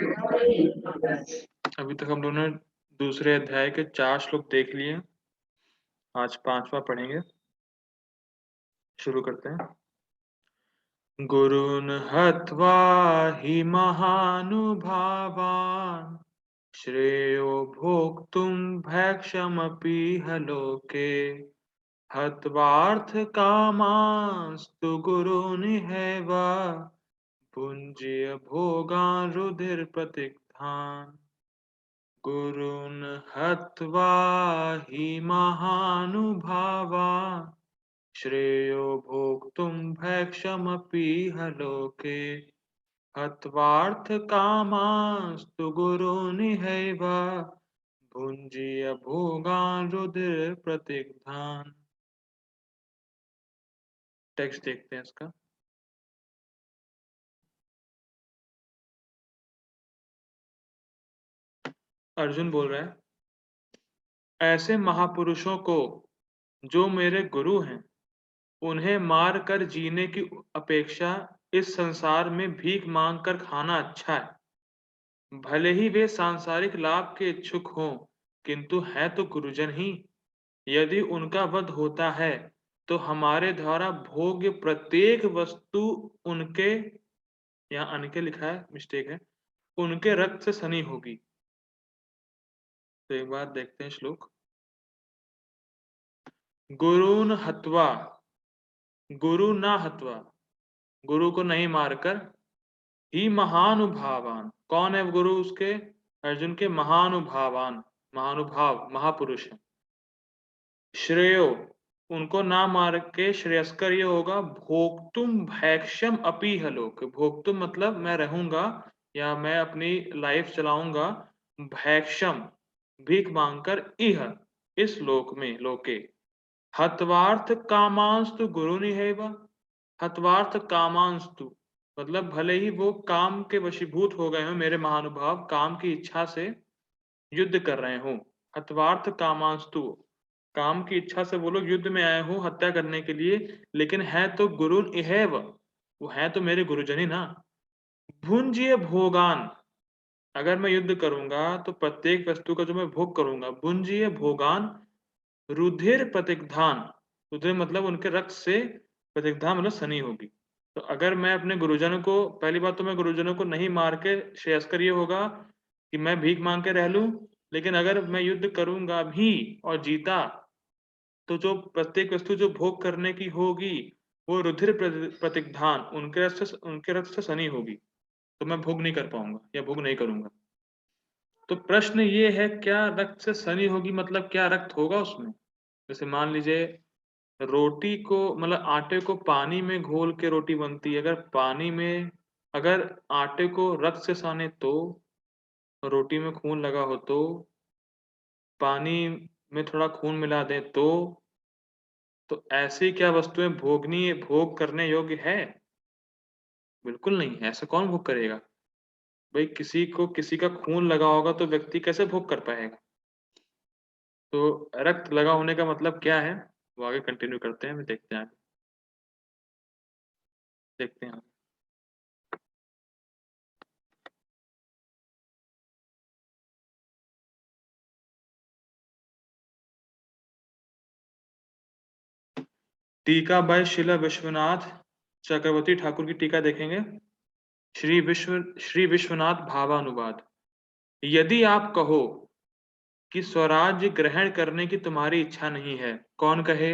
अभी तक हम लोगों ने दूसरे अध्याय के 4 श्लोक देख लिए। आज 5वां पढ़ेंगे। शुरू करते हैं। गुरून् हत्वा हि महानुभावान् श्रेयो भोक्तुं भैक्षमपीह लोके हत्वार्थकामांस्तु गुरूनिहैव भुञ्जीय भोगान् रुधिरप्रतिग्धान्। गुरून् हत्वा हि महानुभावान् श्रेयो भोक्तुं भैक्षमपीह लोके हत्वार्थकामांस्तु गुरूनिहैव भुञ्जीय भोगान् रुधिरप्रतिग्धान्। टेक्स्ट देखते हैं इसका। अर्जुन बोल रहा है, ऐसे महापुरुषों को जो मेरे गुरु हैं उन्हें मार कर जीने की अपेक्षा इस संसार में भीख मांग कर खाना अच्छा है। भले ही वे सांसारिक लाभ के इच्छुक हों, किंतु है तो गुरुजन ही। यदि उनका वध होता है तो हमारे द्वारा भोग्य प्रत्येक वस्तु उनके, यहाँ अनके लिखा है, मिस्टेक है, उनके रक्त से सनी होगी। तो एक बार देखते हैं श्लोक। गुरुन हत्वा, गुरु ना हत्वा, गुरु को नहीं मारकर, ही महानुभावान, कौन है गुरु उसके? अर्जुन के महानुभावान, महानुभाव महापुरुष है। श्रेयो, उनको ना मार के श्रेयस्कर ये होगा, भोक्तुम भैक्षम अपीह लोक, भोक्तुम मतलब मैं रहूंगा या मैं अपनी लाइफ चलाऊंगा, भैक्षम भीख मांगकर, इह इस लोक में, लोके हत्वार्थ कामांस्तु गुरु निहैव, हत्वार्थ कामांस्तु मतलब भले ही वो काम के वशीभूत हो गए हों, मेरे महानुभाव काम की इच्छा से युद्ध कर रहे हों। हत्वार्थ कामांस्तु, काम की इच्छा से वो लोग युद्ध में आए हों हत्या करने के लिए, लेकिन है तो गुरु इहैव, वो है तो मेरे गुरुजन ही ना। भुंजीय भोगान, अगर मैं युद्ध करूंगा तो प्रत्येक वस्तु का जो मैं भोग करूंगा, भुंजीय भोगान रुधिर प्रतिग्धान, रुधिर मतलब उनके रक्त से, प्रतिग्धान मतलब सनी होगी। तो अगर मैं अपने गुरुजनों को, पहली बात तो मैं गुरुजनों को नहीं मार के श्रेयस्कर ये होगा कि मैं भीख मांग के रह लूं, लेकिन अगर मैं युद्ध करूंगा भी और जीता तो जो प्रत्येक वस्तु जो भोग करने की होगी वो रुधिर प्रतिग्धान, उनके रक्त से सनी होगी, तो मैं भोग नहीं कर पाऊंगा या भोग नहीं करूंगा। तो प्रश्न ये है, क्या रक्त से सनी होगी मतलब क्या रक्त होगा उसमें? जैसे मान लीजिए रोटी को, मतलब आटे को पानी में घोल के रोटी बनती है, अगर पानी में, अगर आटे को रक्त से साने तो, रोटी में खून लगा हो तो, पानी में थोड़ा खून मिला दें तो ऐसी क्या वस्तुएं भोगनी, भोग करने योग्य है? बिल्कुल नहीं, ऐसा कौन भोग करेगा? भाई किसी को किसी का खून लगा होगा तो व्यक्ति कैसे भोग कर पाएगा? तो रक्त लगा होने का मतलब क्या है, वो आगे कंटिन्यू करते हैं, देखते हैं आगे, देखते हैं। टीका बाय शिला विश्वनाथ चक्रवर्ती ठाकुर की टीका देखेंगे। श्री विश्वनाथ भावानुवाद। यदि आप कहो कि स्वराज्य ग्रहण करने की तुम्हारी इच्छा नहीं है, कौन कहे?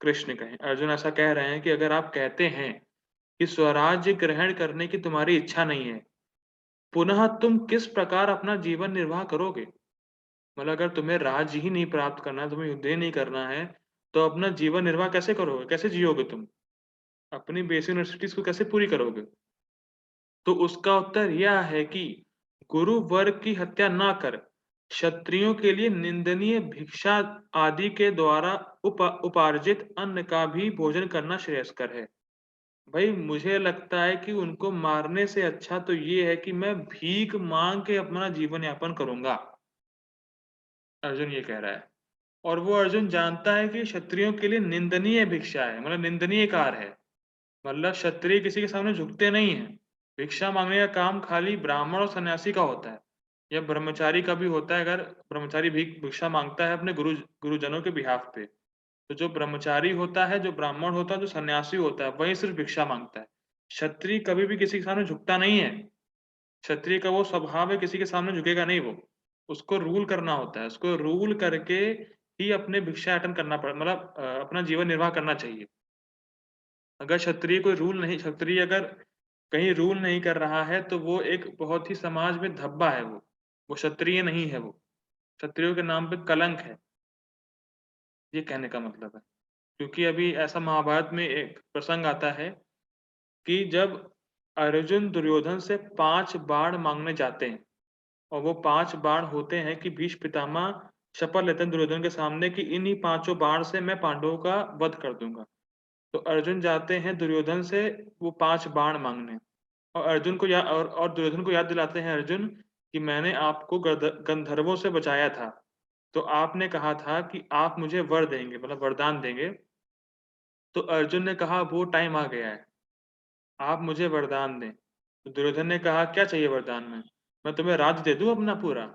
कृष्ण कहे। अर्जुन ऐसा कह रहे हैं कि अगर आप कहते हैं कि स्वराज्य ग्रहण करने की तुम्हारी इच्छा नहीं है, पुनः तुम किस प्रकार अपना जीवन निर्वाह करोगे? मतलब अगर तुम्हें राज्य ही नहीं प्राप्त करना है, तुम्हें युद्ध ही नहीं करना है, तो अपना जीवन निर्वाह कैसे करोगे, कैसे जियोगे तुम? अपनी बेसिक यूनिवर्सिटीज को कैसे पूरी करोगे? तो उसका उत्तर यह है कि गुरु वर्ग की हत्या ना कर क्षत्रियों के लिए निंदनीय भिक्षा आदि के द्वारा उपार्जित अन्न का भी भोजन करना श्रेयस्कर है। भाई मुझे लगता है कि उनको मारने से अच्छा तो ये है कि मैं भीख मांग के अपना जीवन यापन करूंगा, अर्जुन ये कह रहा है। और वो अर्जुन जानता है कि क्षत्रियों के लिए निंदनीय भिक्षा है, मतलब निंदनीय कार्य है, मतलब क्षत्रिय किसी के सामने झुकते नहीं है। भिक्षा मांगने का काम खाली ब्राह्मण और सन्यासी का होता है, या ब्रह्मचारी का भी होता है, अगर ब्रह्मचारी भिक्षा मांगता है अपने गुरुजनों के बिहाफ पे। तो जो ब्रह्मचारी होता है, जो ब्राह्मण होता है, जो सन्यासी होता है, वही सिर्फ भिक्षा मांगता है। क्षत्रिय कभी भी किसी के सामने झुकता नहीं है। क्षत्रिय का वो स्वभाव है, किसी के सामने झुकेगा नहीं वो। उसको रूल करना होता है, उसको रूल करके ही अपने भिक्षाटन करना मतलब अपना जीवन निर्वाह करना चाहिए। अगर क्षत्रिय अगर कहीं रूल नहीं कर रहा है, तो वो एक बहुत ही समाज में धब्बा है वो। वो क्षत्रिय नहीं है वो। क्षत्रियों के नाम पे कलंक है, ये कहने का मतलब है। क्योंकि अभी ऐसा महाभारत में एक प्रसंग आता है कि जब अर्जुन दुर्योधन से 5 बाण माँगने जाते हैं, और वो 5 बाण होते हैं कि भीष्म पितामह शपथ लेते हैं दुर्योधन के सामने कि इन्हीं पाँचों बाण से मैं पांडवों का वध कर दूँगा। तो अर्जुन जाते हैं दुर्योधन से वो 5 बाण माँगने, और दुर्योधन को याद दिलाते हैं अर्जुन कि मैंने आपको गंधर्वों से बचाया था। तो आपने कहा था कि आप मुझे वर देंगे, मतलब वरदान देंगे। तो अर्जुन ने कहा वो टाइम आ गया है, आप मुझे वरदान दें। तो दुर्योधन ने कहा क्या चाहिए वरदान में? मैं तुम्हें राज्य दे दूँ अपना पूरा?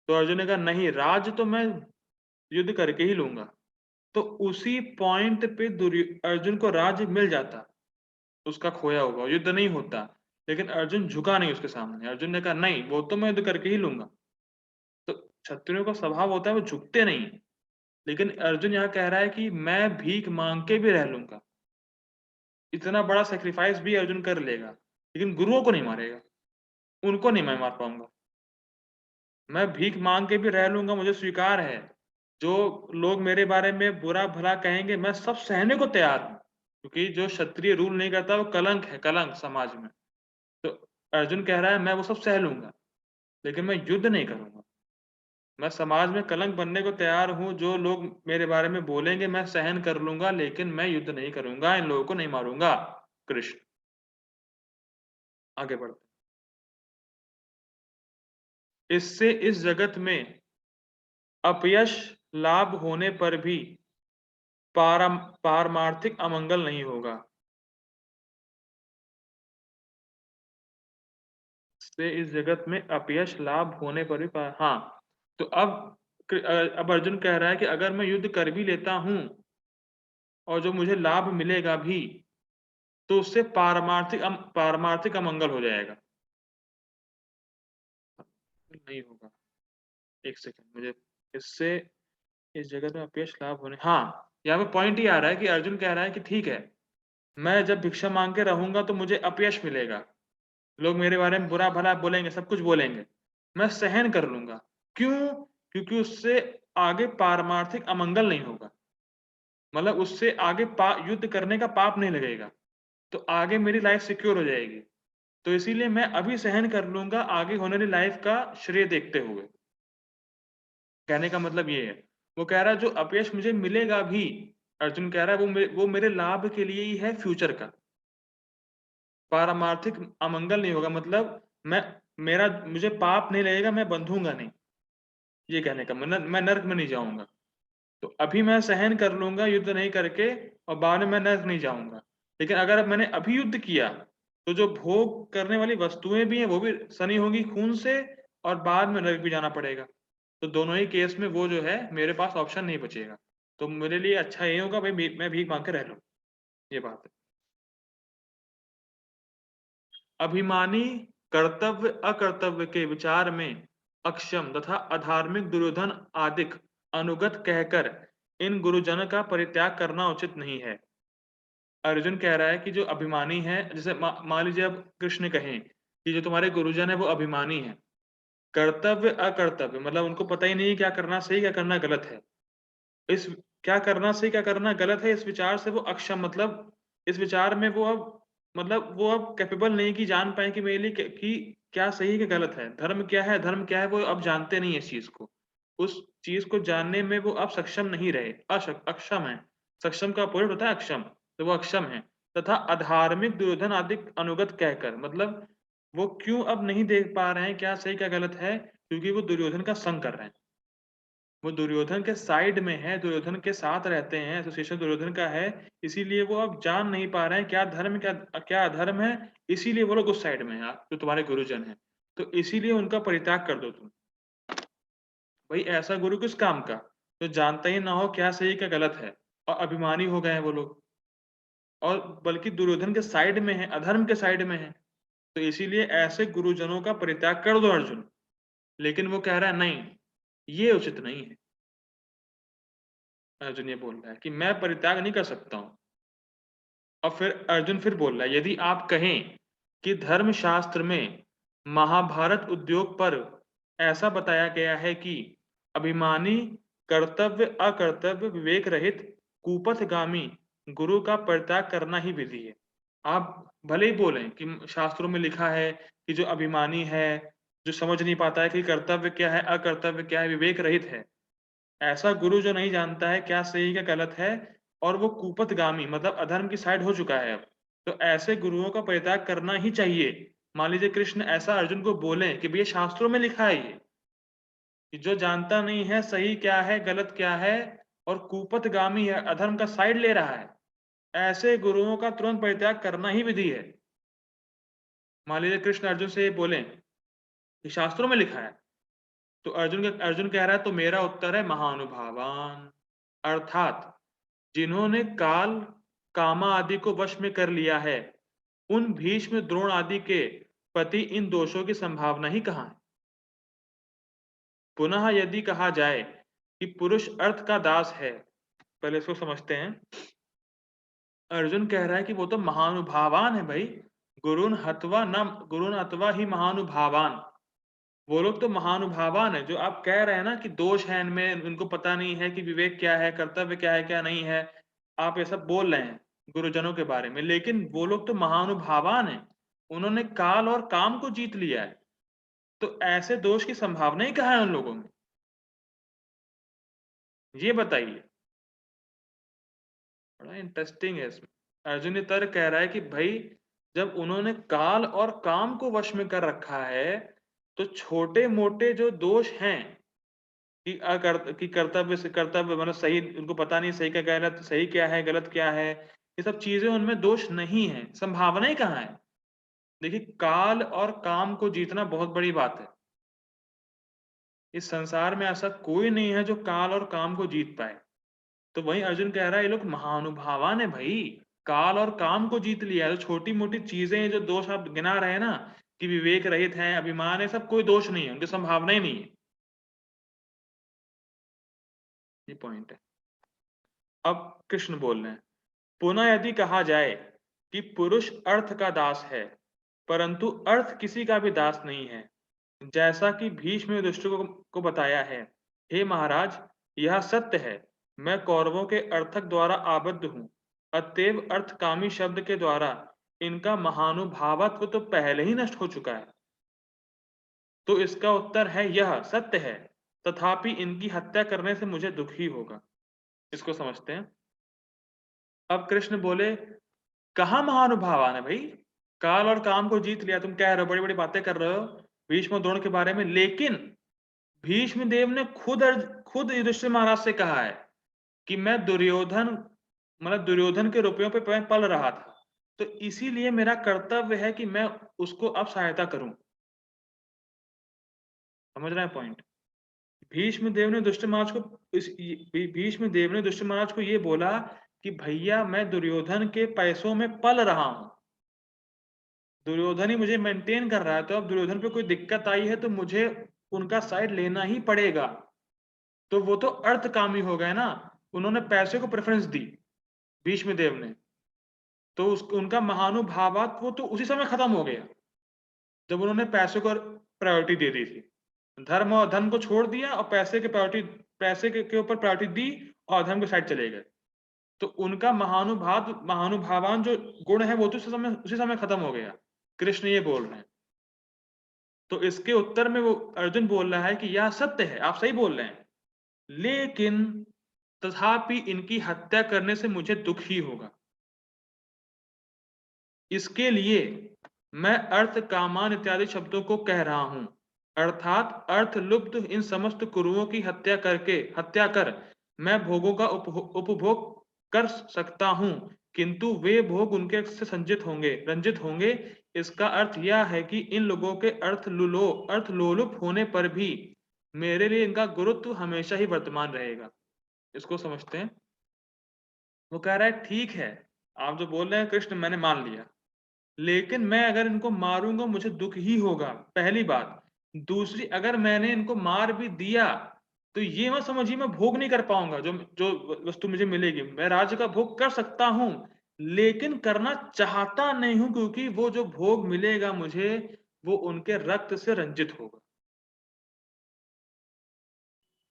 तो अर्जुन ने कहा नहीं, राज्य तो मैं युद्ध करके ही लूँगा। तो उसी पॉइंट पे अर्जुन को राज्य मिल जाता, उसका खोया हुआ, युद्ध नहीं होता। लेकिन अर्जुन झुका नहीं उसके सामने। अर्जुन ने कहा नहीं, वो तो मैं युद्ध करके ही लूँगा। तो क्षत्रियों का स्वभाव होता है वो झुकते नहीं हैं। लेकिन अर्जुन यहाँ कह रहा है कि मैं भीख माँग के भी रह लूँगा। इतना बड़ा सैक्रिफाइस भी अर्जुन कर लेगा, लेकिन गुरुओं को नहीं मारेगा। उनको नहीं मैं मार पाऊँगा। मैं भीख माँग के भी रह लूँगा, मुझे स्वीकार है। जो लोग मेरे बारे में बुरा-भला कहेंगे, मैं सब सहने को तैयार हूँ। क्योंकि जो क्षत्रिय रूल नहीं करता, वो कलंक है, कलंक समाज में। तो अर्जुन कह रहा है, मैं वो सब सह लूँगा, लेकिन मैं युद्ध नहीं करूँगा। मैं समाज में कलंक बनने को तैयार हूँ, जो लोग मेरे बारे में बोलेंगे, मैं सहन कर लूँगा, लेकिन मैं युद्ध नहीं करूँगा, इन लोगों को नहीं मारूँगा। कृष्ण, आगे बढ़ते हैं। इससे इस जगत में अपयश लाभ होने पर भी पारमार्थिक अमंगल नहीं होगा। से इस जगत में अपयश लाभ होने पर भी हाँ, तो अब अर्जुन कह रहा है कि अगर मैं युद्ध कर भी लेता हूँ और जो मुझे लाभ मिलेगा भी, तो उससे पारमार्थिक अमंगल हो जाएगा। नहीं होगा। 1 सेकंड, मुझे इससे इस जगत में अपयश लाभ होने यहाँ पे पॉइंट ये आ रहा है कि अर्जुन कह रहा है कि ठीक है, मैं जब भिक्षा माँग के रहूँगा तो मुझे अपयश मिलेगा। लोग मेरे बारे में बुरा-भला बोलेंगे, सब कुछ बोलेंगे। मैं सहन कर लूँगा। क्यों? क्योंकि उससे आगे पारमार्थिक अमंगल नहीं होगा। मतलब उससे आगे युद्ध करने का पाप नहीं लगेगा। तो आगे मेरी लाइफ़ सिक्योर हो जाएगी। तो इसीलिए मैं अभी सहन कर लूँगा, आगे होने वाली लाइफ़ का श्रेय देखते हुए। कहने का मतलब ये है। वो कह रहा है जो अपयश मुझे मिलेगा भी, अर्जुन कह रहा है वो मेरे लाभ के लिए ही है फ्यूचर का। पारमार्थिक अमंगल नहीं होगा, मतलब मुझे पाप नहीं लगेगा, मैं बंधूँगा नहीं। ये कहने का मैं नर्क में नहीं जाऊँगा। तो अभी मैं सहन कर लूँगा युद्ध नहीं करके, और बाद में मैं नर्क नहीं जाऊँगा। लेकिन अगर अब मैंने अभी युद्ध किया, तो जो भोग करने वाली वस्तुएँ भी हैं, वो भी सनी होंगी खून से, और बाद में नर्क भी जाना पड़ेगा। तो दोनों ही केस में वो जो है, मेरे पास ऑप्शन नहीं बचेगा। तो मेरे लिए अच्छा ये होगा, भई मैं भीख माँग के रह लूँ। ये बात है। अभिमानी कर्तव्य अकर्तव्य के विचार में अक्षम तथा अधार्मिक दुर्योधन आदिक अनुगत कहकर इन गुरुजन का परित्याग करना उचित नहीं है। अर्जुन कह रहा है कि जो अभिमानी है, जैसे मान लीजिए अब कृष्ण कहें कि जो तुम्हारे गुरुजन है वो अभिमानी है, कर्तव्य अकर्तव्य मतलब उनको पता ही नहीं है क्या करना सही क्या करना गलत है। इस क्या करना सही क्या करना गलत है, इस विचार से वो अक्षम, मतलब इस विचार में वो अब कैपेबल नहीं कि जान पाएँ कि मेरे लिए कि क्या सही है, क्या गलत है। धर्म क्या है, वो अब जानते नहीं है इस चीज़ को। उस चीज़ को जानने में वो अब सक्षम नहीं रहे, अक्षम हैं। सक्षम का अपोजिट होता है अक्षम, तो वो अक्षम हैं। तथा अधार्मिक दुर्योधन आदि अनुगत कहकर, मतलब वो क्यों अब नहीं देख पा रहे हैं क्या सही क्या गलत है, क्योंकि वो दुर्योधन का संग कर रहे हैं। वो दुर्योधन के साइड में है, दुर्योधन के साथ रहते हैं, एसोसिएशन दुर्योधन का है, इसीलिए वो अब जान नहीं पा रहे हैं क्या धर्म क्या क्या अधर्म है, इसीलिए वो लोग उस साइड में है, जो तुम्हारे गुरुजन हैं। तो इसीलिए उनका परित्याग कर दो तुम। भाई ऐसा गुरु किस काम का, जो जानता ही ना हो क्या सही क्या गलत है, और अभिमानी हो गए हैं वो लोग, और बल्कि दुर्योधन के साइड में है, अधर्म के साइड में है। तो इसीलिए ऐसे गुरुजनों का परित्याग कर दो अर्जुन। लेकिन वो कह रहा है नहीं, ये उचित नहीं है। अर्जुन ये बोल रहा है कि मैं परित्याग नहीं कर सकता हूं। और फिर अर्जुन फिर बोल रहा है, यदि आप कहें कि धर्मशास्त्र में महाभारत उद्योग पर ऐसा बताया गया है कि अभिमानी, कर्तव्य अकर्तव्य विवेक रहित कुपथगामी गुरु का परित्याग करना ही विधि है। आप भले ही बोलें कि शास्त्रों में लिखा है कि जो अभिमानी है, जो समझ नहीं पाता है कि कर्तव्य क्या है, अकर्तव्य क्या है, विवेक रहित है, ऐसा गुरु जो नहीं जानता है क्या सही क्या गलत है, और वो कुपथगामी मतलब अधर्म की साइड हो चुका है अब, तो ऐसे गुरुओं का परित्याग करना ही चाहिए। मान लीजिए कृष्ण ऐसा अर्जुन को बोलें कि भैया शास्त्रों में लिखा है ये, कि जो जानता नहीं है सही क्या है गलत क्या है, और कुपथगामी है, अधर्म का साइड ले रहा है, ऐसे गुरुओं का तुरंत परित्याग करना ही विधि है। मान लीजिए कृष्ण अर्जुन से ये बोलें कि शास्त्रों में लिखा है, तो अर्जुन कह रहा है तो मेरा उत्तर है महानुभावान, अर्थात जिन्होंने काल, कामा आदि को वश में कर लिया है, उन भीष्म, द्रोण आदि के प्रति इन दोषों की संभावना ही कहाँ है। पुनः यदि कहा जाए कि पुरुष अर्थ का दास है, पहले इसको समझते हैं। अर्जुन कह रहा है कि वो तो महानुभावान है भाई, गुरुन हत्वा ही महानुभावान। वो लोग तो महानुभावान है, जो आप कह रहे हैं ना कि दोष है इनमें, इनको पता नहीं है कि विवेक क्या है, कर्तव्य क्या है, क्या नहीं है। आप ये सब बोल रहे हैं गुरुजनों के बारे में, लेकिन वो लोग तो महानुभावान हैं। उन्होंने काल और काम को जीत लिया है, तो ऐसे दोष की संभावना ही कहाँ है उन लोगों में, ये बताइए। बड़ा इंटरेस्टिंग है इसमें। अर्जुन ये तर्क कह रहा है कि भाई जब उन्होंने काल और काम को वश में कर रखा है, तो छोटे-मोटे जो दोष हैं कि कर्तव्य से कर्तव्य मतलब सही, उनको पता नहीं सही क्या गलत, सही क्या है, गलत क्या है, ये सब चीज़ें उनमें दोष नहीं है, संभावना ही कहाँ है? देखिए काल और काम को जीतना बहुत बड़ी बात है। इस संसार में ऐसा कोई नहीं है जो काल और काम को जीत पाए। तो वहीं अर्जुन कह रहा है ये लोग महानुभावान है भाई, काल और काम को जीत लिया है। तो छोटी-मोटी चीज़ें हैं जो दोष आप गिना रहे हैं ना, कि विवेक रहित हैं, अभिमान है, सब कोई दोष नहीं है, उनकी संभावना ही नहीं है। ये पॉइंट है। अब कृष्ण बोल रहे हैं, पुनः यदि कहा जाए कि पुरुष अर्थ का दास है, परंतु अर्थ किसी का भी दास नहीं है, जैसा कि भीष्म ने युधिष्ठिर को बताया है। हे महाराज, यह सत्य है, मैं कौरवों के अर्थक द्वारा आबद्ध हूँ, अतएव अर्थकामी शब्द के द्वारा इनका महानुभावत्व तो पहले ही नष्ट हो चुका है। तो इसका उत्तर है यह सत्य है, तथापि इनकी हत्या करने से मुझे दुख ही होगा। इसको समझते हैं। अब कृष्ण बोले, कहाँ महानुभावान है भाई, काल और काम को जीत लिया, तुम कह रहे हो बड़ी बड़ी बातें कर रहे हो भीष्म द्रोण के बारे में, लेकिन भीष्म देव ने खुद युधिष्ठिर महाराज से कहा है कि मैं दुर्योधन मतलब दुर्योधन के रुपयों पे मैं पल रहा था, तो इसीलिए मेरा कर्तव्य है कि मैं उसको अब सहायता करूं। समझ रहे हैं पॉइंट। भीष्म देव ने दुष्ट महाराज को भीष्म देव ने दुष्ट महाराज को ये बोला कि भैया मैं दुर्योधन के पैसों में पल रहा हूं, दुर्योधन ही मुझे मेंटेन कर रहा है, तो अब दुर्योधन पे कोई दिक्कत आई है तो मुझे उनका साइड लेना ही पड़ेगा। तो वो तो अर्थकामी हो गए ना, उन्होंने पैसे को प्रेफरेंस दी भीष्म देव ने, तो उनका महानुभावत्व तो उसी समय खत्म हो गया जब उन्होंने पैसे को प्रायोरिटी दे दी थी। धर्म और धन को छोड़ दिया और पैसे के ऊपर प्रायोरिटी दी और धर्म के साइड चले गए। तो उनका महानुभावान जो गुण है वो तो उसी समय खत्म हो गया। कृष्ण ये बोल रहे हैं। तो इसके उत्तर में वो अर्जुन बोल रहा है कि यह सत्य है, आप सही बोल रहे हैं, लेकिन तथापि इनकी हत्या करने से मुझे दुख ही होगा। इसके लिए मैं अर्थ, कामान इत्यादि शब्दों को कह रहा हूं। अर्थात अर्थ लुप्त इन समस्त कुरुओं की हत्या कर मैं भोगों का उपभोग कर सकता हूँ, किंतु वे भोग उनके से रंजित होंगे। इसका अर्थ यह है कि इन लोगों के अर्थ लोलुप होने पर भी मेरे लिए इनका गुरुत्व हमेशा ही वर्तमान रहेगा। इसको समझते हैं। वो कह रहा है ठीक है, आप जो बोल रहे हैं कृष्ण मैंने मान लिया, लेकिन मैं अगर इनको मारूँगा मुझे दुःख ही होगा, पहली बात। दूसरी, अगर मैंने इनको मार भी दिया, तो ये मत समझिए मैं भोग नहीं कर पाऊँगा जो जो वस्तु मुझे मिलेगी। मैं राज्य का भोग कर सकता हूँ, लेकिन करना चाहता नहीं हूँ क्योंकि वो जो भोग मिलेगा मुझे, वो उनके रक्त से रंजित होगा।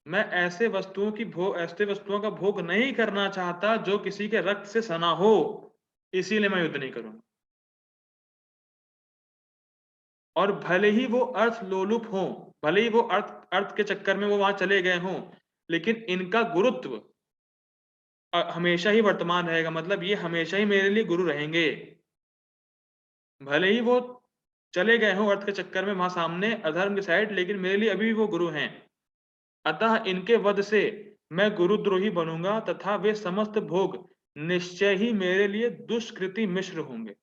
मैं ऐसे वस्तुओं का भोग नहीं करना चाहता जो किसी के रक्त से सना हो, इसीलिए मैं युद्ध नहीं करूँगा। और भले ही वो अर्थ लोलुप हों, भले ही वो अर्थ अर्थ के चक्कर में वो वहाँ चले गए हों, लेकिन इनका गुरुत्व हमेशा ही वर्तमान रहेगा, मतलब ये हमेशा ही मेरे लिए गुरु रहेंगे। भले ही वो चले गए हों अर्थ के चक्कर में वहाँ सामने अधर्म की साइड, लेकिन मेरे लिए अभी भी वो गुरु हैं। अतः इनके वध से मैं गुरुद्रोही बनूँगा तथा वे समस्त भोग निश्चय ही मेरे लिए दुष्कृति मिश्र होंगे।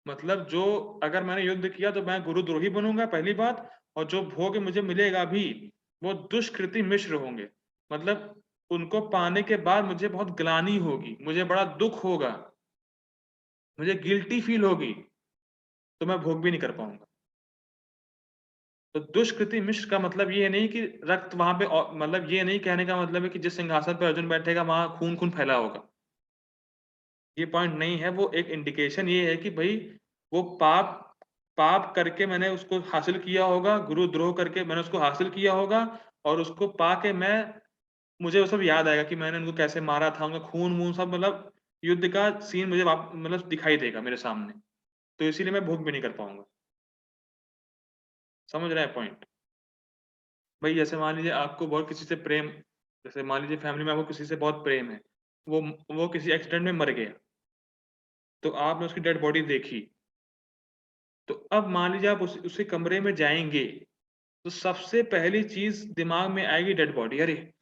मतलब जो अगर मैंने युद्ध किया तो मैं गुरुद्रोही बनूँगा पहली बात, और जो भोग मुझे मिलेगा भी, वो दुष्कृति मिश्र होंगे। मतलब उनको पाने के बाद मुझे बहुत ग्लानि होगी, मुझे बड़ा दुःख होगा, मुझे गिल्टी फ़ील होगी, तो मैं भोग भी नहीं कर पाऊँगा। तो दुष्कृति मिश्र का मतलब ये नहीं कि रक्त वहाँ पे मतलब ये नहीं कहने का मतलब है कि जिस सिंहासन पे अर्जुन बैठेगा वहाँ खून-खून फैला होगा। ये पॉइंट नहीं है, वो एक इंडिकेशन ये है कि भई वो पाप पाप करके मैंने उसको हासिल किया होगा, गुरुद्रोह करके मैंने उसको हासिल किया होगा, और उसको पाके मुझे वो सब याद आएगा कि मैंने उनको कैसे मारा था, उनका खून-वून सब, मतलब युद्ध का सीन मुझे मतलब दिखाई देगा मेरे सामने। तो इसीलिए मैं भोग भी नहीं कर पाऊँगा। समझ रहे हैं पॉइंट? भई जैसे मान लीजिए आपको बहुत किसी से प्रेम, जैसे मान लीजिए फैमिली में आपको किसी से बहुत प्रेम है, वो वो किसी एक्सीडेंट में मर गया, तो आपने उसकी डेड बॉडी देखी। तो अब मान लीजिए आप उसी कमरे में जाएँगे, तो सबसे पहली चीज़ दिमाग में आएगी डेड बॉडी। अरे!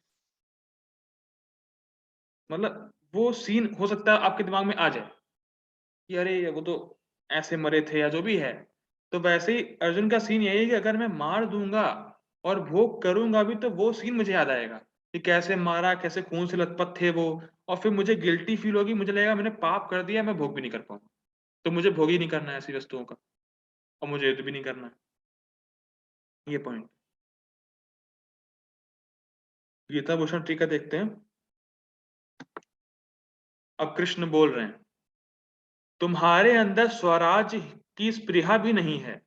मतलब वो सीन हो सकता है आपके दिमाग में आ जाए, कि अरे! वो तो ऐसे मरे थे या जो भी है। तो वैसे ही अर्जुन का सीन यही है कि अगर मैं मार दूँगा और भोग करूँगा भी तो वो सीन मुझे याद आएगा, कि कैसे मारा, कैसे खून से लथपथ थे वो, और फिर मुझे गिल्टी फ़ील होगी, मुझे लगेगा मैंने पाप कर दिया, मैं भोग भी नहीं कर पाऊँगा। तो मुझे भोग ही नहीं करना है ऐसी वस्तुओं का, और मुझे युद्ध भी नहीं करना है। ये पॉइंट। गीता भूषण टीका देखते हैं। अब कृष्ण बोल रहे हैं, तुम्हारे अंदर स्वराज की स्पृहा भी नहीं है,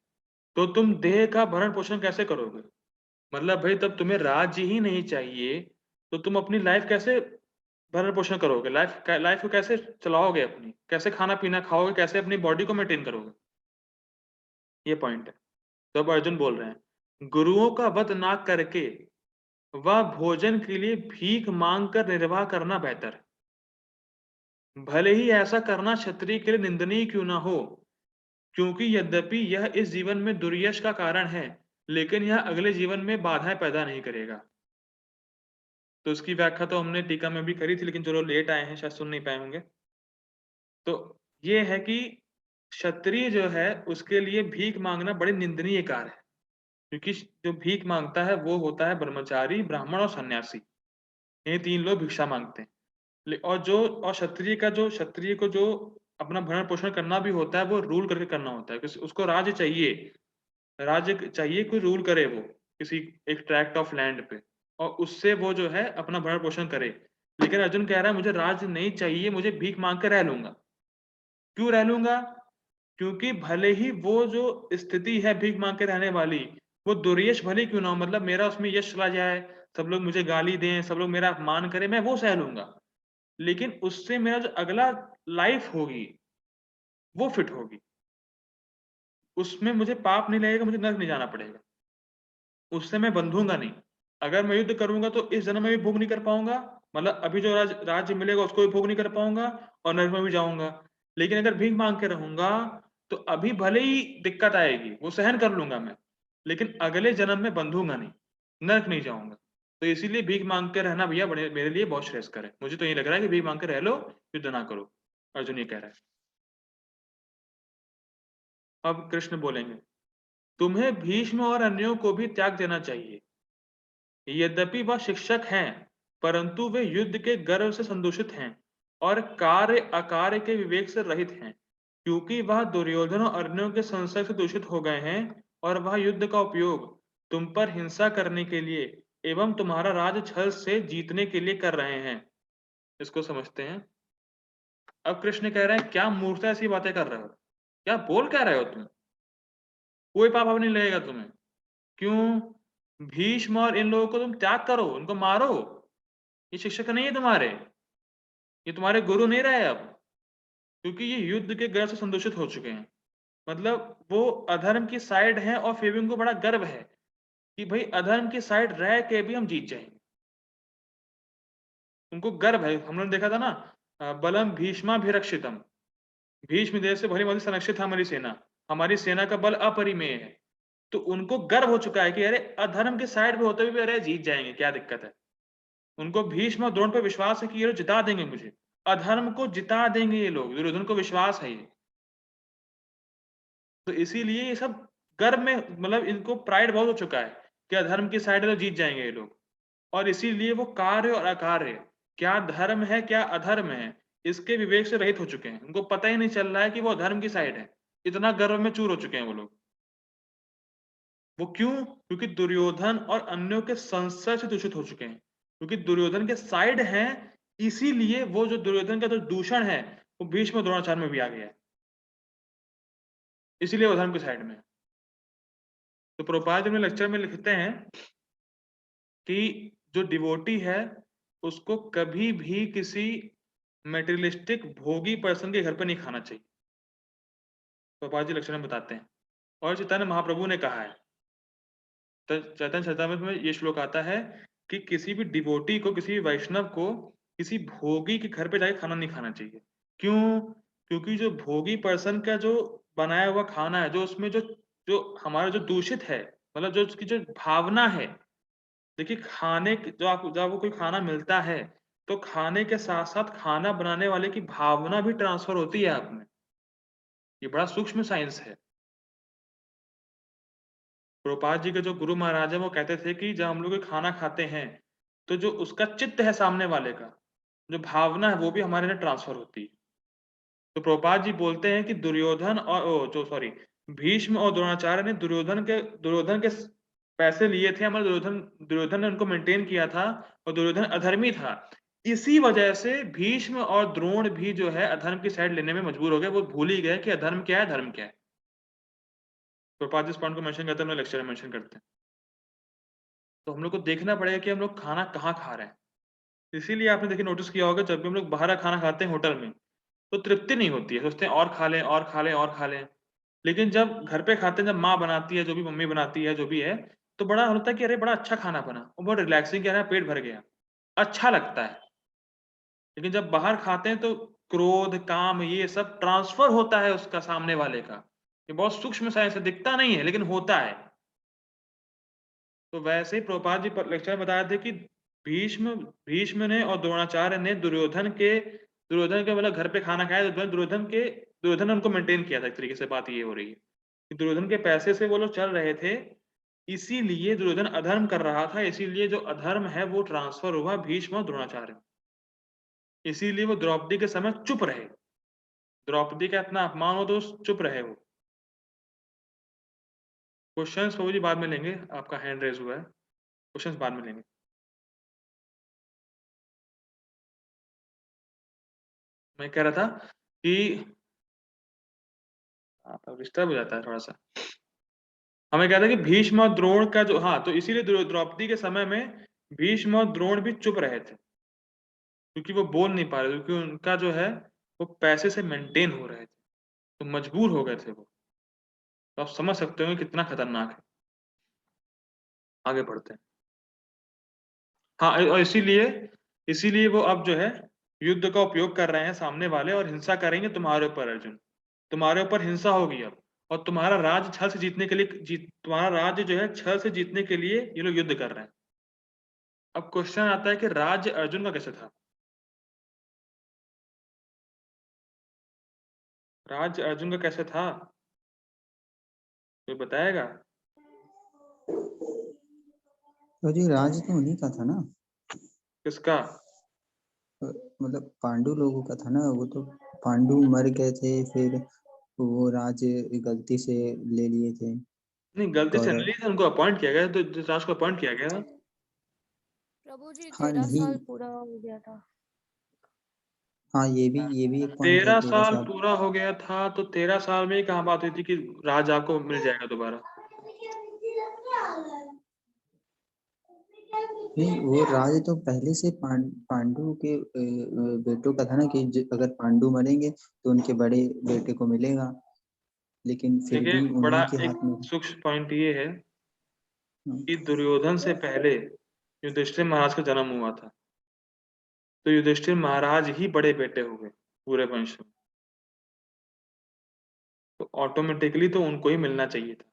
तो तुम देह का भरण-पोषण कैसे करोगे? मतलब भई तब तुम्हें राज्य ही नहीं चाहिए, तो तुम अपनी लाइफ़ कैसे भरण-पोषण करोगे? लाइफ़ को कैसे चलाओगे अपनी? कैसे खाना-पीना खाओगे? कैसे अपनी बॉडी को मेंटेन करोगे? ये पॉइंट है। तो अब अर्जुन बोल रहे हैं, गुरुओं का वध ना करके वह भोजन के लिए भीख माँग कर निर्वाह करना बेहतर है। भले ही ऐसा करना क्षत्रिय के लिए निंदनीय क्यों ना हो, क्योंकि यद्यपि यह इस जीवन में दुर्यश का कारण है, लेकिन यह अगले जीवन में बाधाएँ पैदा नहीं करेगा। तो उसकी व्याख्या तो हमने टीका में भी करी थी, लेकिन जो लोग लेट आए हैं शायद सुन नहीं पाए होंगे। तो ये है कि क्षत्रिय जो है उसके लिए भीख माँगना बड़ी निंदनीय कार्य है, क्योंकि जो भीख माँगता है वो होता है ब्रह्मचारी, ब्राह्मण और सन्यासी। ये 3 लोग भिक्षा माँगते हैं। और क्षत्रिय को जो अपना भरण-पोषण करना भी होता है, वो रूल करके करना होता है। उसको राज्य चाहिए, कोई रूल करे वो, किसी एक ट्रैक्ट ऑफ लैंड पे, और उससे वो जो है अपना भरण-पोषण करे। लेकिन अर्जुन कह रहा है मुझे राज्य नहीं चाहिए, मुझे भीख माँग के रह लूँगा। क्यों रह लूँगा? क्योंकि भले ही वो जो स्थिति है भीख माँग के रहने वाली, वो दुर्यश भले क्यों ना हो, मतलब मेरा उसमें यश चला जाए, सब लोग मुझे गाली दें, सब लोग मेरा अपमान करें, मैं वो सह लूँगा। लेकिन उससे मेरा जो अगला लाइफ़ होगी, वो फिट होगी। उसमें मुझे पाप नहीं लगेगा, मुझे नर्क नहीं जाना पड़ेगा। उससे मैं बंधूँगा नहीं। अगर मैं युद्ध करूँगा तो इस जन्म में भी भोग नहीं कर पाऊँगा, मतलब अभी जो राज्य मिलेगा उसको भी भोग नहीं कर पाऊँगा, और नर्क में भी जाऊँगा। लेकिन अगर भीख माँग के रहूँगा, तो अभी भले ही दिक्कत आएगी, वो सहन कर लूँगा मैं। लेकिन अगले जन्म में बंधूंगा नहीं, नरक नहीं जाऊंगा। तो इसीलिए भीख मांग के रहना भैया मेरे लिए बहुत श्रेयस्कर है। मुझे तो ये लग रहा है कि भीख मांग के रह लो, युद्ध ना करो। अर्जुन ये कह रहा है। अब कृष्ण बोलेंगे, तुम्हें भीष्म और अन्यों को भी त्याग देना चाहिए। यद्यपि वह शिक्षक हैं, परंतु वे युद्ध के गर्व से संदूषित हैं और कार्य अकार्य के विवेक से रहित हैं, क्योंकि वह दुर्योधन और अन्यों के संशय से दूषित हो गए हैं और वह युद्ध का उपयोग तुम पर हिंसा करने के लिए एवं तुम्हारा राज छल से जीतने के लिए कर रहे हैं। इसको समझते हैं। अब कृष्ण कह रहे हैं, क्या मूर्खता ऐसी बातें कर रहे हो, क्या बोल क्या रहे हो तुम, कोई पाप अब नहीं लगेगा तुम्हें। क्यों? भीष्म और इन लोगों को तुम त्याग करो, उनको मारो, ये शिक्षक नहीं है तुम्हारे, ये तुम्हारे गुरु नहीं रहे अब, क्योंकि ये युद्ध के गर्व से संदूषित हो चुके हैं। मतलब वो अधर्म की साइड है और फिर भी उनको बड़ा गर्व है कि भाई अधर्म की साइड रह के भी हम जीत जाएंगे। उनको गर्व है। हम लोगों ने देखा था ना, बलम भीष्माभिरक्षितम, भीष्म देव से भली भांति संरक्षित है हमारी सेना, हमारी सेना का बल अपरिमेय है। तो उनको गर्व हो चुका है कि अरे अधर्म के साइड पे होते हुए भी अरे जीत जाएंगे, क्या दिक्कत है। उनको भीष्म और द्रोण पर विश्वास है कि ये लोग जिता देंगे मुझे, अधर्म को जिता देंगे ये लोग, दुर्योधन को विश्वास है ये। तो इसीलिए ये सब गर्व में, मतलब इनको प्राइड बहुत हो चुका है कि अधर्म की साइड तो जीत जाएंगे ये लोग। और इसीलिए वो कार्य और अकार्य, क्या धर्म है क्या अधर्म है, इसके विवेक से रहित हो चुके हैं। उनको पता ही नहीं चल रहा है कि वो अधर्म की साइड है, इतना गर्व में चूर हो चुके हैं वो लोग। वो क्यों? क्योंकि दुर्योधन और अन्यों के संशय से दूषित हो चुके हैं, क्योंकि दुर्योधन के साइड हैं। इसीलिए वो जो दुर्योधन का जो दूषण है वो भीष्म और द्रोणाचार्य में भी आ गया है, इसीलिए वो धर्म की साइड में है। तो प्रभुपाद जी लेक्चर में लिखते हैं कि जो डिवोटी है उसको कभी भी किसी मेटेरियलिस्टिक भोगी पर्सन के घर पे नहीं खाना चाहिए। प्रभुपाद जी लेक्चर में बताते हैं। और चैतन्य महाप्रभु ने कहा है, तो चैतन्य चरितामृत में ये श्लोक आता है कि किसी भी डिवोटी को, किसी भी वैष्णव को किसी भोगी के घर पे जाके खाना नहीं खाना चाहिए। क्यों? क्योंकि जो भोगी पर्सन का जो बनाया हुआ खाना है, जो उसमें जो जो हमारा जो दूषित है, मतलब जो उसकी जो भावना है। देखिए खाने जो आप जब आपको कोई खाना मिलता है तो खाने के साथ साथ खाना बनाने वाले की भावना भी ट्रांसफर होती है आप में। ये बड़ा सूक्ष्म साइंस है। प्रभुपाद जी के जो गुरु महाराज है वो कहते थे कि जब हम लोग खाना खाते हैं तो जो उसका चित्त है सामने वाले का, जो भावना है वो भी हमारे अंदर ट्रांसफर होती है। तो प्रभुपाद जी बोलते हैं कि दुर्योधन और जो सॉरी भीष्म और द्रोणाचार्य ने दुर्योधन के पैसे लिए थे, हमारे दुर्योधन ने उनको मेंटेन किया था और दुर्योधन अधर्मी था। इसी वजह से भीष्म और द्रोण भी जो है अधर्म की साइड लेने में मजबूर हो गए। वो भूल ही गए कि अधर्म क्या है, धर्म क्या है। प्रभुपाद जी इस पॉइंट को मेंशन करते हैं, अपने लेक्चर में मेंशन करते हैं। तो हम लोग को देखना पड़ेगा कि हम लोग खाना कहाँ खा रहे हैं। इसीलिए आपने देखिए नोटिस किया होगा, जब भी हम लोग बाहर का खाना खाते हैं होटल में तो तृप्ति नहीं होती है, सोचते हैं और खा लें और खा लें और खा लें। लेकिन जब घर पे खाते हैं, जब माँ बनाती है, जो भी मम्मी बनाती है, जो भी है, तो बड़ा होता है कि अरे बड़ा अच्छा खाना बना और बहुत रिलैक्सिंग, कह रहा है पेट भर गया, अच्छा लगता है। लेकिन जब बाहर खाते हैं तो क्रोध, काम, ये सब ट्रांसफर होता है उसका सामने वाले का। ये बहुत सूक्ष्म साइंस है, दिखता नहीं है लेकिन होता है। तो वैसे ही प्रभुपाद जी लेक्चर में बताए थे कि भीष्म भीष्म ने और द्रोणाचार्य ने दुर्योधन के मतलब घर पे खाना खाया, दुर्योधन ने उनको मेंटेन किया था। एक तरीके से बात ये हो रही है कि दुर्योधन के पैसे से वो लोग चल रहे थे, इसीलिए दुर्योधन अधर्म कर रहा था, इसीलिए जो अधर्म है वो ट्रांसफर हुआ भीष्म और द्रोणाचार्य। इसीलिए वो द्रौपदी के समय चुप रहे। द्रौपदी का इतना अपमान हो तो चुप रहे वो। क्वेश्चंस प्रभु जी बाद में लेंगे, आपका हैंड रेज हुआ है, क्वेश्चंस बाद में लेंगे। मैं कह रहा था कि डिस्टर्ब हो जाता है थोड़ा सा। हमें कहता है कि भीष्म और द्रोण का जो, हाँ, तो इसीलिए द्रौपदी के समय में भीष्म और द्रोण भी चुप रहे थे, क्योंकि वो बोल नहीं पा रहे थे, क्योंकि उनका जो है वो पैसे से मेंटेन हो रहे थे, तो मजबूर हो गए थे वो। तो आप समझ सकते हो कितना खतरनाक है। आगे बढ़ते हैं। हाँ, और इसीलिए इसीलिए वो अब जो है युद्ध का उपयोग कर रहे हैं सामने वाले, और हिंसा करेंगे तुम्हारे ऊपर अर्जुन, तुम्हारे ऊपर हिंसा होगी अब। और तुम्हारा राज्य छल से जीतने के लिए तुम्हारा राज्य जो है छल से जीतने के लिए ये लोग युद्ध कर रहे हैं। अब क्वेश्चन आता है कि राज्य अर्जुन का कैसे था? राज्य अर्जुन का कैसे था, कोई बताएगा? तो जी राज तो उन्हीं का था ना, किसका? मतलब पांडु लोगों का था ना, वो तो पांडु मर गए थे, फिर वो राज गलती से ले लिए थे। नहीं, गलती से नहीं कौरव, ली थी, उनको अपॉइंट किया गया, तो धृतराष्ट्र को अपॉइंट किया गया था। प्रभु जी हाँ 13 नहीं, साल पूरा हो गया था। हाँ ये भी एक पॉइंट है, 13 13 साल साल। पूरा हो गया था, तो 13 साल में ही कहाँ बात हुई थी कि राज आपको मिल जाएगा दोबारा? नहीं, वो राज तो पहले से पांडु के बेटों का था ना, कि अगर पांडु मरेंगे तो उनके बड़े बेटे को मिलेगा, लेकिन फिर देखिए, भी बड़ा उन्हीं के एक हाथ में। सूक्ष्म पॉइंट ये है हाँ, कि दुर्योधन से पहले युधिष्ठिर महाराज का जन्म हुआ था, तो युधिष्ठिर महाराज ही बड़े बेटे हो गए पूरे वंश में, तो ऑटोमेटिकली तो उनको ही मिलना चाहिए था।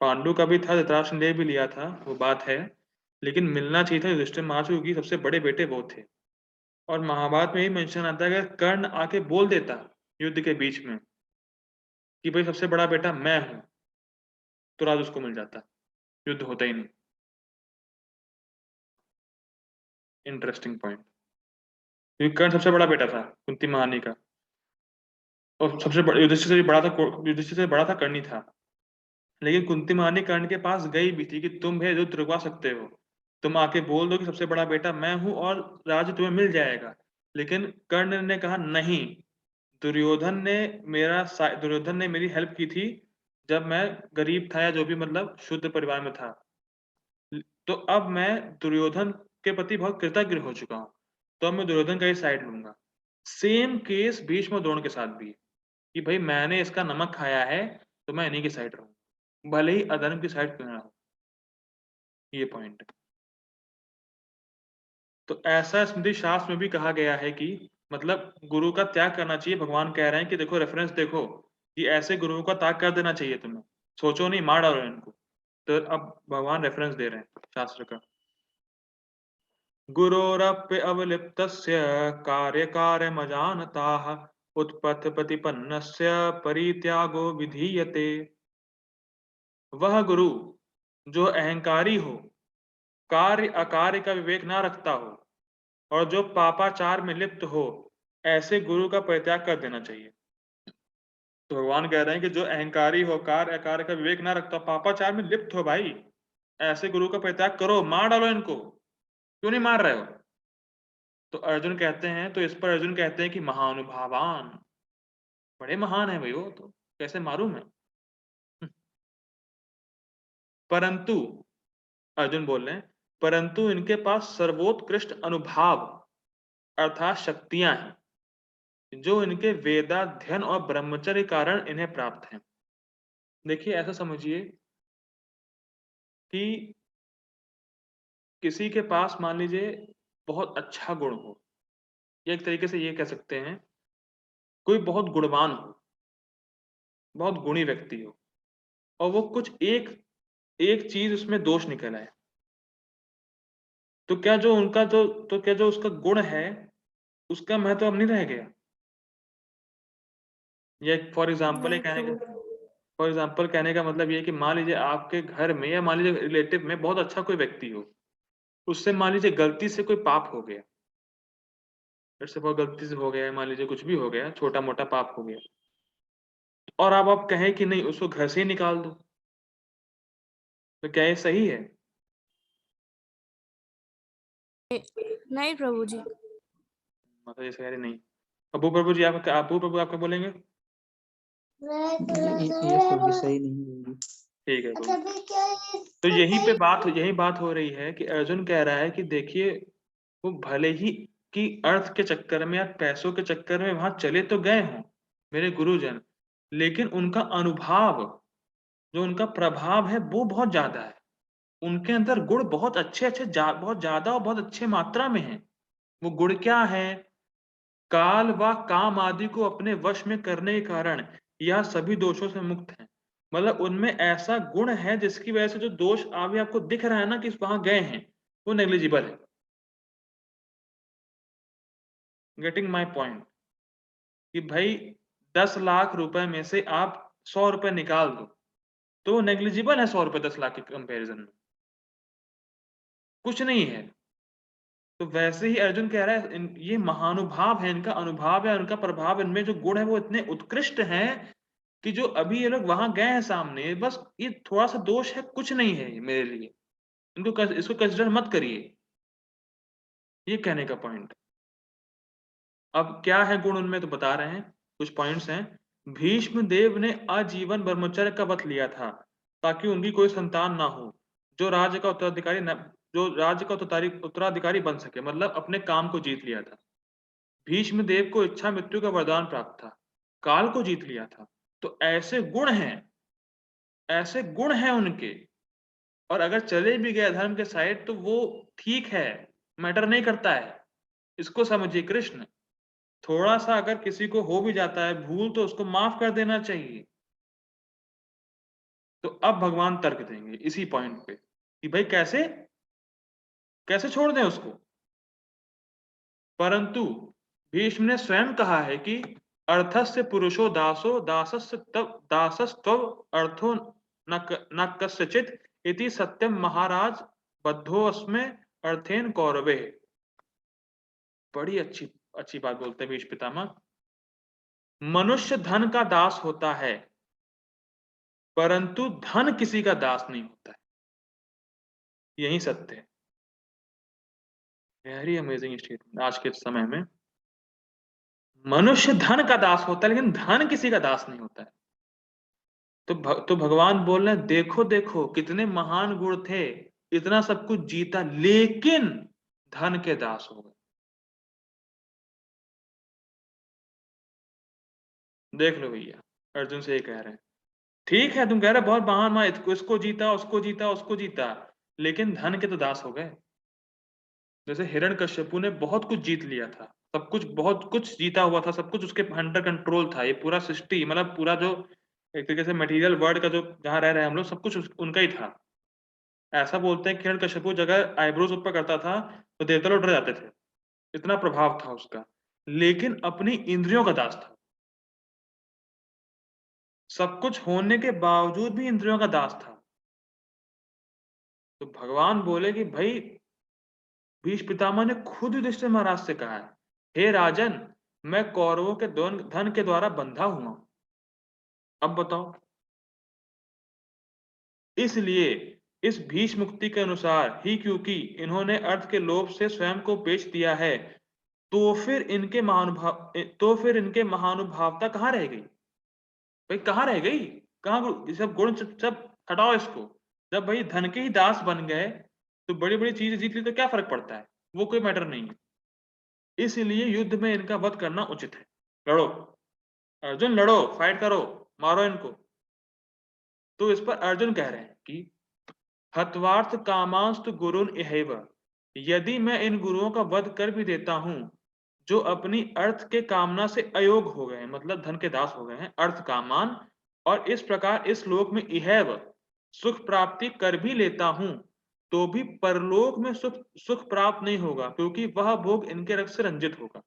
पांडु का भी था, धृतराष्ट्र ने भी लिया था, वो बात है, लेकिन मिलना चाहिए था युधिष्ठिर महाराज को, क्योंकि सबसे बड़े बेटे वो थे। और महाभारत में ही मेंशन आता है कि कर्ण आके बोल देता युद्ध के बीच में कि भाई सबसे बड़ा बेटा मैं हूं, तो राज उसको मिल जाता, युद्ध होता ही नहीं। इंटरेस्टिंग पॉइंट, क्योंकि कर्ण सबसे बड़ा बेटा था कुंती महारानी का, और सबसे बड़ा युधिष्ठिर से भी बड़ा था, युधिष्ठिर से बड़ा था कर्ण ही था। लेकिन कुंती महारानी कर्ण के पास गई भी थी कि तुम है युद्ध रुकवा सकते हो, तुम आके बोल दो कि सबसे बड़ा बेटा मैं हूं और राज्य तुम्हें मिल जाएगा। लेकिन कर्ण ने कहा नहीं, दुर्योधन ने मेरी हेल्प की थी जब मैं गरीब था, या जो भी मतलब शुद्ध परिवार में था, तो अब मैं दुर्योधन के प्रति बहुत कृतज्ञ हो चुका हूं, तो अब मैं दुर्योधन का ही साइड लूंगा। सेम केस भीष्म द्रोण के साथ भी है कि भाई मैंने इसका नमक खाया है, तो मैं इन्हीं की साइड रहूंगा, भले ही अधर्म की साइड क्यों ना हो। ये पॉइंट है। तो ऐसा स्मृति शास्त्र में भी कहा गया है कि मतलब गुरु का त्याग करना चाहिए। भगवान कह रहे हैं कि देखो रेफरेंस देखो कि ऐसे गुरुओं का त्याग कर देना चाहिए तुम्हें, सोचो नहीं, मार डालो इनको। तो अब भगवान रेफरेंस दे रहे हैं शास्त्र का। गुरोरप्य अवलिप्तस्य कार्यकारमजानताः उत्पथप्रतिपन्नस्य परित्यागो विधीयते। वह गुरु जो अहंकारी हो, कार्य अकार्य का विवेक ना रखता हो, और जो पापाचार में लिप्त हो, ऐसे गुरु का परित्याग कर देना चाहिए। तो भगवान कह रहे हैं कि जो अहंकारी हो, कार्य अकार्य का विवेक ना रखता, पापाचार में लिप्त हो, भाई ऐसे गुरु का परित्याग करो, मार डालो इनको। क्यों नहीं मार रहे हो? तो अर्जुन कहते हैं, तो इस पर अर्जुन कहते हैं कि महानुभावान, बड़े महान है भाई वो, तो कैसे मारूं मैं? परंतु अर्जुन बोल रहे हैं, परंतु इनके पास सर्वोत्कृष्ट अनुभाव अर्थात शक्तियां हैं, जो इनके वेदाध्ययन और ब्रह्मचर्य के कारण इन्हें प्राप्त हैं। देखिए, ऐसा समझिए कि किसी के पास मान लीजिए बहुत अच्छा गुण हो, या एक तरीके से ये कह सकते हैं कोई बहुत गुणवान हो, बहुत गुणी व्यक्ति हो, और वो कुछ एक एक चीज उसमें दोष निकल आए, तो क्या जो उनका जो तो क्या जो उसका गुण है उसका महत्व अब नहीं रह गया? या नहीं प्रभु जी। फॉर एग्जाम्पल कहने का मतलब ये है कि मान लीजिए आपके घर में या मान लीजिए रिलेटिव में बहुत अच्छा कोई व्यक्ति हो, उससे मान लीजिए गलती से कोई पाप हो गया, फिर से बहुत गलती से हो गया, मान लीजिए कुछ भी हो गया, छोटा मोटा पाप हो गया, और अब आप कहें कि नहीं उसको घर से ही निकाल दो, तो क्या ये सही है? नहीं प्रभु जी। मतलब ये कह रहे नहीं। अबू प्रभु जी, अबू प्रभु आपका बोलेंगे? ये थोड़ी सही नहीं होगी। ठीक है, तो यही बात हो रही है कि अर्जुन कह रहा है कि देखिए, वो भले ही कि अर्थ के चक्कर में या पैसों के चक्कर में वहां चले तो गए हों मेरे गुरुजन, लेकिन उनका अनुभाव, जो उनका प्रभाव है वो बहुत ज्यादा है। उनके अंदर गुण बहुत अच्छे अच्छे बहुत ज्यादा और बहुत अच्छे मात्रा में है। वो गुण क्या है? काल व काम आदि को अपने वश में करने के कारण यह सभी दोषों से मुक्त हैं। मतलब उनमें ऐसा गुण है जिसकी वजह से जो दोष अभी आपको दिख रहा है ना कि वहां गए हैं, वो नेग्लिजिबल है। गेटिंग माई पॉइंट कि भाई 10 लाख रुपए में से आप 100 रुपए निकाल दो तो नेग्लिजिबल है। 100 रुपए 10 लाख के कंपैरिजन में कुछ नहीं है। तो वैसे ही अर्जुन कह रहा है ये महानुभाव है, इनका अनुभाव है, उनका प्रभाव, इनमें जो गुण है वो इतने उत्कृष्ट हैं कि जो अभी ये लोग वहां गए हैं सामने, बस ये थोड़ा सा दोष है, कुछ नहीं है ये मेरे लिए, इसको कंसिडर मत करिए। ये कहने का पॉइंट। अब क्या है गुण उनमें तो बता रहे हैं, कुछ पॉइंट्स हैं। भीष्म देव ने आजीवन ब्रह्मचर्य का व्रत लिया था ताकि उनकी कोई संतान ना हो जो राज्य का उत्तराधिकारी उत्तराधिकारी बन सके, मतलब अपने काम को जीत लिया था। भीष्म देव को इच्छा मृत्यु का वरदान प्राप्त था, काल को जीत लिया था। तो ऐसे गुण हैं, ऐसे गुण हैं उनके। और अगर चले भी गए धर्म के साइड तो वो ठीक है, मैटर नहीं करता है। इसको समझिए कृष्ण। थोड़ा सा अगर किसी को हो भी जाता है भूल तो उसको माफ कर देना चाहिए। तो अब भगवान तर्क देंगे इसी पॉइंट पे कि भाई कैसे कैसे छोड़ दें उसको। परंतु भीष्म ने स्वयं कहा है कि अर्थस्य पुरुषो दासो दासस्तव अर्थो न कस्यचित इति सत्यम महाराज बद्धोऽस्मे अर्थेन कौरवे। बड़ी अच्छी अच्छी बात बोलते हैं भीष्म पितामह। मनुष्य धन का दास होता है परंतु धन किसी का दास नहीं होता है। यही सत्य है। वेरी अमेजिंग स्टेटमेंट आज के समय में। मनुष्य धन का दास होता है लेकिन धन किसी का दास नहीं होता है। तो भगवान बोल रहे हैं देखो देखो कितने महान गुण थे, इतना सब कुछ जीता लेकिन धन के दास हो गए। देख लो भैया, अर्जुन से ये कह रहे हैं ठीक है तुम कह रहे बहुत महान माँ, इसको जीता उसको जीता उसको जीता, लेकिन धन के तो दास हो गए। जैसे हिरण्यकश्यपु ने बहुत कुछ जीत लिया था, सब कुछ बहुत कुछ जीता हुआ था, सब कुछ उसके अंडर कंट्रोल था। ये पूरा सृष्टि मतलब पूरा जो एक तरीके से मटेरियल वर्ल्ड का जो जहां रह रहे हैं हम लोग, सब कुछ उनका ही था। ऐसा बोलते हैं कि हिरण्यकश्यपु जगह आईब्रोज ऊपर करता था तो देवता लोग डर जाते थे, इतना प्रभाव था उसका। लेकिन अपनी इंद्रियों का दास था, सब कुछ होने के बावजूद भी इंद्रियों का दास था। तो भगवान बोले कि भाई भीष्म पितामह ने खुद युधिष्ठिर महाराज से कहा है हे राजन मैं कौरवों के धन के द्वारा बंधा हुआ। अब बताओ, इसलिए इस भीष्म मुक्ति के अनुसार ही क्योंकि इन्होंने अर्थ के लोभ से स्वयं को बेच दिया है तो फिर इनके महानुभावता कहाँ रह गई? भाई कहाँ रह गई? कहाँ सब गुण सब हटाओ इसको। जब भाई धन के ही दास बन गए तो बड़ी बड़ी चीजें जीत ली तो क्या फर्क पड़ता है, वो कोई मैटर नहीं है। इसलिए युद्ध में इनका वध करना उचित है। लड़ो अर्जुन, लड़ो, फाइट करो, मारो इनको। तो इस पर अर्जुन कह रहे हैं कि हत्वार्थ कामांस्तु गुरुन इहैव, यदि मैं इन गुरुओं का वध कर भी देता हूं जो अपनी अर्थ के कामना से अयोग हो गए हैं, मतलब धन के दास हो गए हैं, अर्थ कामान, और इस प्रकार इस लोक में इहैव सुख प्राप्ति कर भी लेता हूं तो भी परलोक में सुख सुख प्राप्त नहीं होगा क्योंकि वह भोग इनके रक्त से रंजित होगा।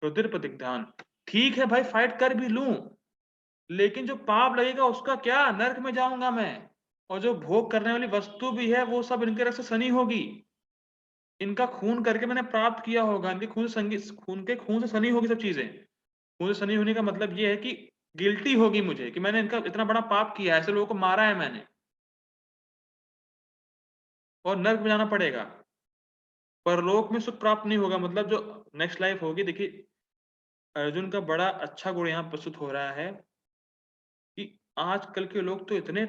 रुद्र प्रतिज्ञान। ठीक है भाई फाइट कर भी लूं लेकिन जो पाप लगेगा उसका क्या, नरक में जाऊंगा मैं। और जो भोग करने वाली वस्तु भी है वो सब इनके रक्त से सनी होगी, इनका खून करके मैंने प्राप्त किया होगा, इनके खून से सनी होगी सब चीजें। खून से सनी होने का मतलब ये है कि गिल्टी होगी मुझे कि मैंने इनका इतना बड़ा पाप किया, ऐसे लोगों को मारा है मैंने, और नर्क में जाना पड़ेगा। परलोक में सुख प्राप्त नहीं होगा, मतलब जो नेक्स्ट लाइफ होगी। देखिए अर्जुन का बड़ा अच्छा गुण यहाँ प्रस्तुत हो रहा है कि आजकल के लोग तो इतने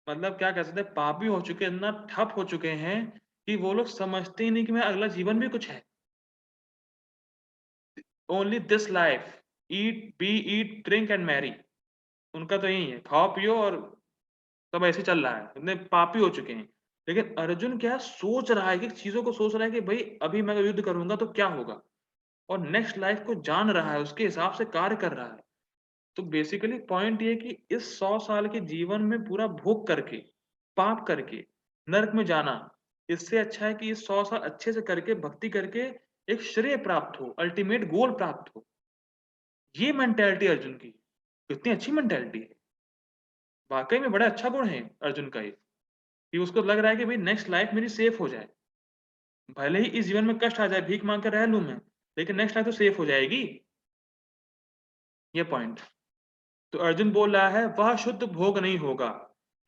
मतलब क्या कह सकते हैं पापी हो चुके हैं, इतना ठप हो चुके हैं कि वो लोग समझते ही नहीं कि मेरा अगला जीवन भी कुछ है। Only this life, eat drink and marry, उनका तो यही है, खाओ पियो और सब ऐसे चल रहा है, इतने पापी हो चुके हैं। लेकिन अर्जुन क्या सोच रहा है कि चीजों को सोच रहा है कि भाई अभी मैं युद्ध करूंगा तो क्या होगा, और नेक्स्ट लाइफ को जान रहा है, उसके हिसाब से कार्य कर रहा है। तो बेसिकली पॉइंट ये कि इस 100 साल के जीवन में पूरा भोग करके, पाप करके, नरक में जाना, इससे अच्छा है कि इस 100 साल अच्छे से करके, भक्ति करके एक श्रेय प्राप्त हो, अल्टीमेट गोल प्राप्त हो। ये मेंटालिटी अर्जुन की, कितनी अच्छी मेंटालिटी है। वाक़ई में बड़ा अच्छा गुण है अर्जुन का ये, कि उसको लग रहा है कि भई नेक्स्ट लाइफ मेरी सेफ हो जाए। भले ही इस जीवन में कष्ट आ जाए, भीख माँग कर रह लूँ मैं, लेकिन नेक्स्ट लाइफ तो सेफ हो जाएगी। ये पॉइंट। तो अर्जुन बोल रहा है वह शुद्ध भोग नहीं होगा,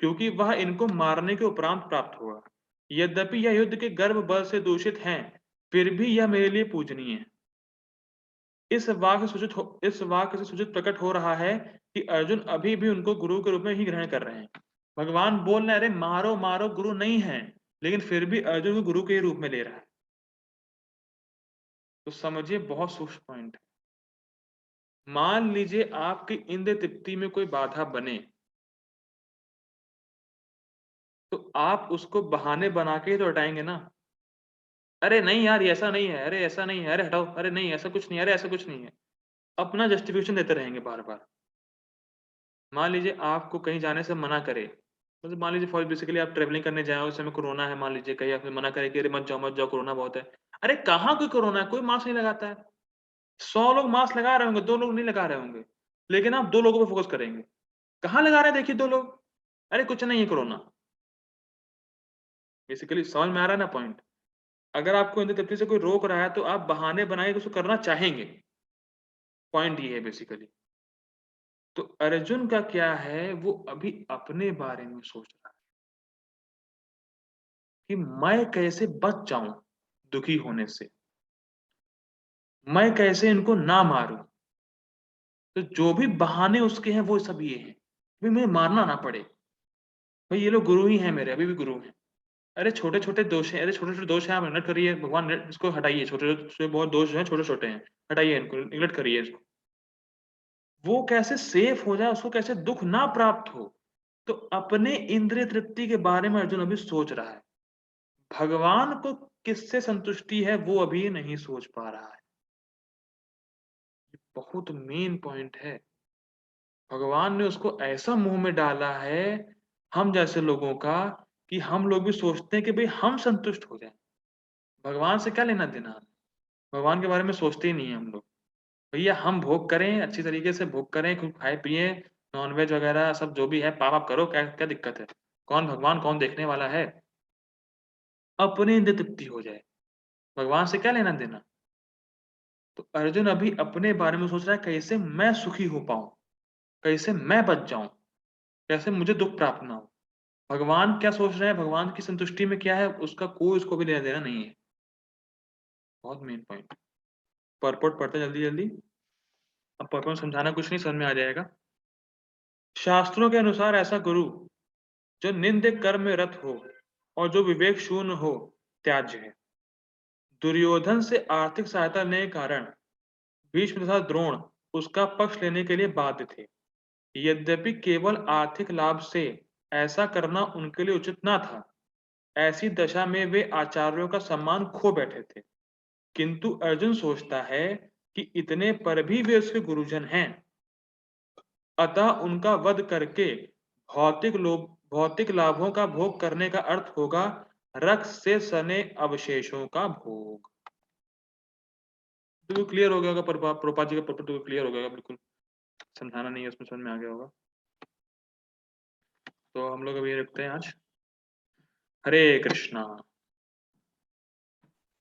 क्योंकि वह इनको मारने के उपरांत प्राप्त होगा। यद्यपि यह युद्ध के गर्भ बल से दूषित हैं, फिर भी यह मेरे लिए पूजनीय है। इस वाक्य से सूचित प्रकट हो रहा है कि अर्जुन अभी भी उनको गुरु के रूप में ही ग्रहण कर रहे हैं। भगवान बोल रहे हैं, अरे मारो मारो गुरु नहीं है, लेकिन फिर भी अर्जुन को गुरु के रूप में ले रहा है। तो समझिए बहुत सूक्ष्म पॉइंट है। मान लीजिए आपकी इंद्रिय तृप्ति में कोई बाधा बने, तो आप उसको बहाने बना के ही तो हटाएंगे ना। अरे नहीं यार ये ऐसा नहीं है, अरे ऐसा नहीं है, अरे हटाओ, अरे नहीं ऐसा कुछ नहीं है, अरे ऐसा कुछ नहीं है। अपना जस्टिफिकेशन देते रहेंगे बार बार। मान लीजिए आपको कहीं जाने से मना करे, मतलब मान लीजिए फॉर बेसिकली आप ट्रैवलिंग करने जाए उस समय कोरोना है, मान लीजिए कहीं आपसे मना करे कि अरे मत जाओ कोरोना बहुत है। अरे कहाँ कोई कोरोना है, कोई मास्क नहीं लगाता है। 100 लोग मास्क लगा रहे होंगे, 2 लोग नहीं लगा रहे होंगे, लेकिन आप 2 लोगों पे फोकस करेंगे। कहाँ लगा रहे हैं देखिए 2 लोग, अरे कुछ नहीं है कोरोना। बेसिकली समझ में आ रहा है ना पॉइंट। अगर आपको इंद्रिय तृप्ति से कोई रोक रहा है तो आप बहाने बनाए उसको करना चाहेंगे। पॉइंट ये है बेसिकली। तो अर्जुन का क्या है, वो अभी अपने बारे में सोच रहा है कि मैं कैसे बच जाऊं दुखी होने से, मैं कैसे इनको ना मारूं। तो जो भी बहाने उसके हैं वो सब ये हैं, भाई मुझे मारना ना पड़े, भाई ये लोग गुरु ही हैं मेरे, अभी भी गुरु हैं। अरे छोटे-छोटे दोष हैं, अरे छोटे-छोटे दोष हैं, आप नेगलेक्ट करिए, भगवान ने इसको हटाइए, छोटे-छोटे बहुत दोष हैं, छोटे-छोटे हैं, हटाइए इनको, नेगलेक्ट करिए इसको। वो कैसे सेफ हो जाए, उसको कैसे दुःख ना प्राप्त हो, तो अपने इंद्रिय तृप्ति के बारे में अर्जुन अभी सोच रहा है। भगवान को किससे संतुष्टि है, वो अभी नहीं सोच पा रहा है। बहुत मेन पॉइंट है। भगवान ने उसको ऐसा मुँह में डाला है, हम जैसे लोगों का, कि हम लोग भी सोचते हैं कि भई हम संतुष्ट हो जाएँ। भगवान से क्या लेना-देना? भगवान के बारे में सोचते ही नहीं है हम लोग। भैया हम भोग करें, अच्छी तरीके से भोग करें, खूब खाएँ-पिएँ, नॉन-वेज वगैरह सब जो भी है पाप-वाप करो, क्या क्या दिक्कत है? कौन भगवान, कौन देखने वाला है? अपनी इंद्रिय तृप्ति हो जाए, भगवान से क्या लेना-देना? तो अर्जुन अभी अपने बारे में सोच रहा है कैसे मैं सुखी हो पाऊँ? कैसे मैं बच जाऊँ? कैसे मुझे दुःख प्राप्त ना हो? भगवान क्या सोच रहे हैं, भगवान की संतुष्टि में क्या है, उसका कोई उसको भी लेना-देना नहीं है। बहुत मेन पॉइंट। परपट पढ़ते जल्दी-जल्दी। अब परपट में समझाना कुछ नहीं, समझ में आ जाएगा। शास्त्रों के अनुसार ऐसा गुरु जो निंद्य कर्म में रत हो और जो विवेक शून्य हो, त्याज्य है। दुर्योधन से आर्थिक सहायता लेने के कारण भीष्म तथा द्रोण उसका पक्ष लेने के लिए बाध्य थे। यद्यपि केवल आर्थिक लाभ से ऐसा करना उनके लिए उचित न था। ऐसी दशा में वे आचार्यों का सम्मान खो बैठे थे। किंतु अर्जुन सोचता है कि इतने पर भी वे उसके गुरुजन हैं, अतः उनका वध करके भौतिक लाभों का भोग करने का अर्थ होगा रक्त से सने अवशेषों का भोग। तो क्लियर हो गया होगा, प्रभुपाद जी का पर्पस तो क्लियर हो गया होगा, बिल्कुल समझाना नहीं है उसमें, समझ में आ गया होगा। तो हम लोग अभी रखते हैं आज। हरे कृष्णा।